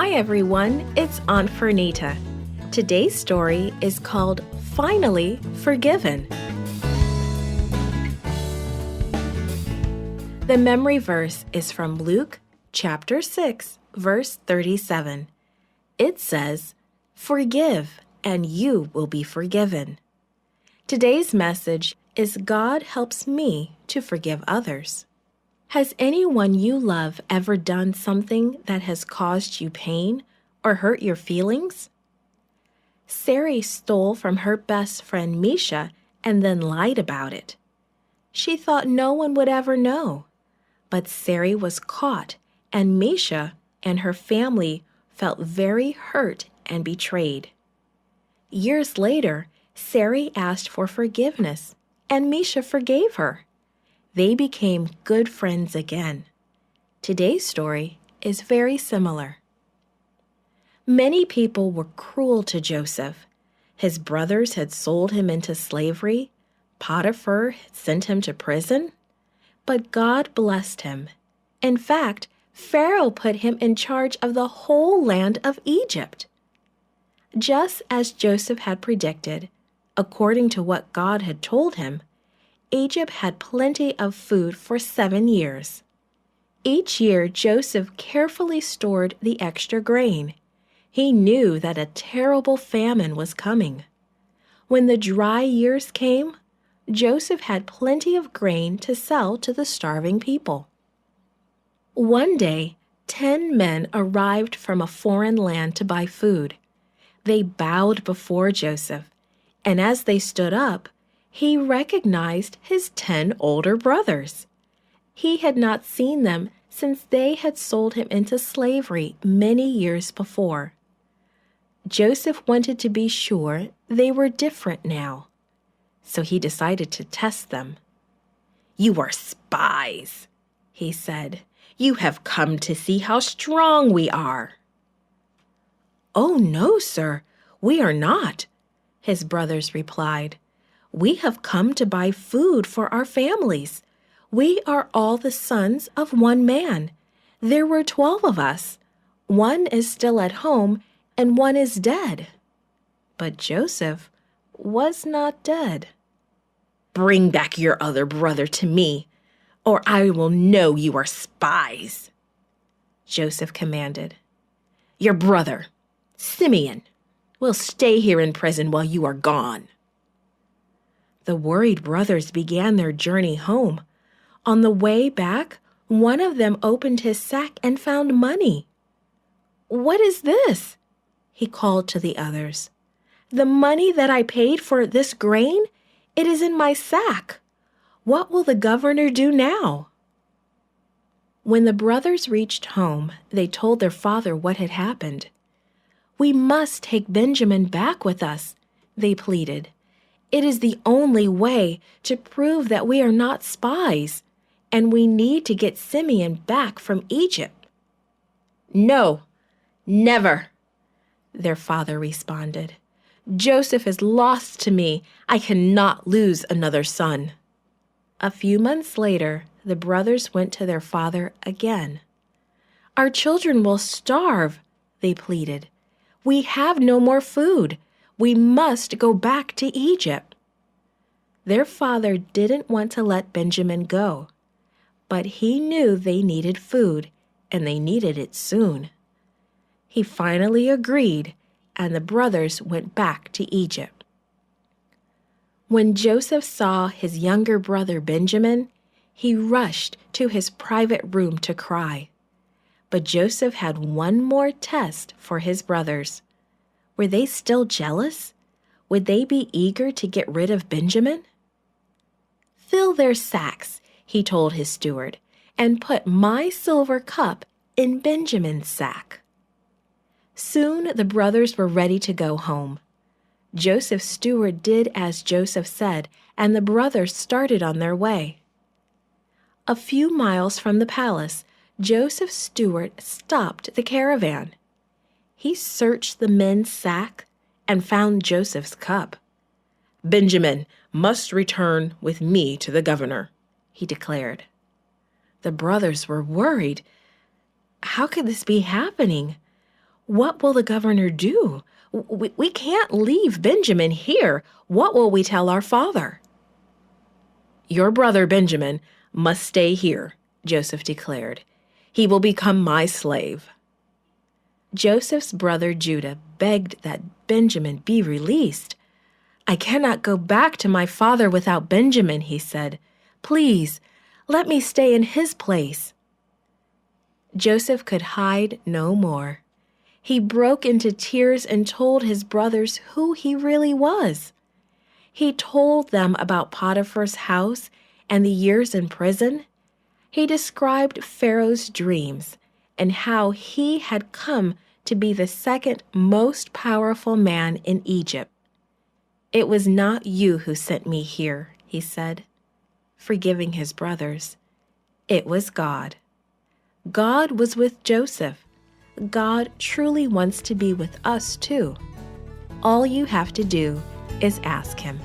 Hi everyone, it's Aunt Fernita. Today's story is called Finally Forgiven. The memory verse is from Luke chapter 6, verse 37. It says, "Forgive, and you will be forgiven." Today's message is God helps me to forgive others. Has anyone you love ever done something that has caused you pain or hurt your feelings? Sari stole from her best friend Misha and then lied about it. She thought no one would ever know, but Sari was caught, and Misha and her family felt very hurt and betrayed. Years later, Sari asked for forgiveness, and Misha forgave her. They became good friends again. Today's story is very similar. Many people were cruel to Joseph. His brothers had sold him into slavery. Potiphar had sent him to prison. But God blessed him. In fact, Pharaoh put him in charge of the whole land of Egypt. Just as Joseph had predicted, according to what God had told him, Egypt had plenty of food for 7 years. Each year, Joseph carefully stored the extra grain. He knew that a terrible famine was coming. When the dry years came, Joseph had plenty of grain to sell to the starving people. One day, 10 men arrived from a foreign land to buy food. They bowed before Joseph, and as they stood up, he recognized his 10 older brothers. He had not seen them since they had sold him into slavery many years before. Joseph wanted to be sure they were different now, so he decided to test them. "You are spies," he said. "You have come to see how strong we are." "Oh, no, sir, we are not," his brothers replied. "We have come to buy food for our families. We are all the sons of one man. There were 12 of us. One is still at home, and one is dead." But Joseph was not dead. "Bring back your other brother to me, or I will know you are spies," Joseph commanded. "Your brother, Simeon, will stay here in prison while you are gone." The worried brothers began their journey home. On the way back, one of them opened his sack and found money. "What is this?" he called to the others. "The money that I paid for this grain? It is in my sack. What will the governor do now?" When the brothers reached home, they told their father what had happened. "We must take Benjamin back with us," they pleaded. "It is the only way to prove that we are not spies, and we need to get Simeon back from Egypt." "No, never," their father responded. "Joseph is lost to me. I cannot lose another son." A few months later, the brothers went to their father again. "Our children will starve," they pleaded. "We have no more food. We must go back to Egypt." Their father didn't want to let Benjamin go, but he knew they needed food, and they needed it soon. He finally agreed, and the brothers went back to Egypt. When Joseph saw his younger brother Benjamin, he rushed to his private room to cry. But Joseph had one more test for his brothers. Were they still jealous? Would they be eager to get rid of Benjamin? "Fill their sacks," he told his steward, "and put my silver cup in Benjamin's sack." Soon the brothers were ready to go home. Joseph's steward did as Joseph said, and the brothers started on their way. A few miles from the palace, Joseph's steward stopped the caravan. He searched the men's sack and found Joseph's cup. "Benjamin must return with me to the governor," he declared. The brothers were worried. How could this be happening? What will the governor do? We can't leave Benjamin here. What will we tell our father? Your brother Benjamin must stay here, Joseph declared. He will become my slave. Joseph's brother Judah begged that Benjamin be released. I cannot go back to my father without Benjamin, he said. Please, let me stay in his place. Joseph could hide no more. He broke into tears and told his brothers who he really was. He told them about Potiphar's house and the years in prison. He described Pharaoh's dreams and how he had come to be the second most powerful man in Egypt. It was not you who sent me here, he said, forgiving his brothers. It was God. God was with Joseph. God truly wants to be with us too. All you have to do is ask him.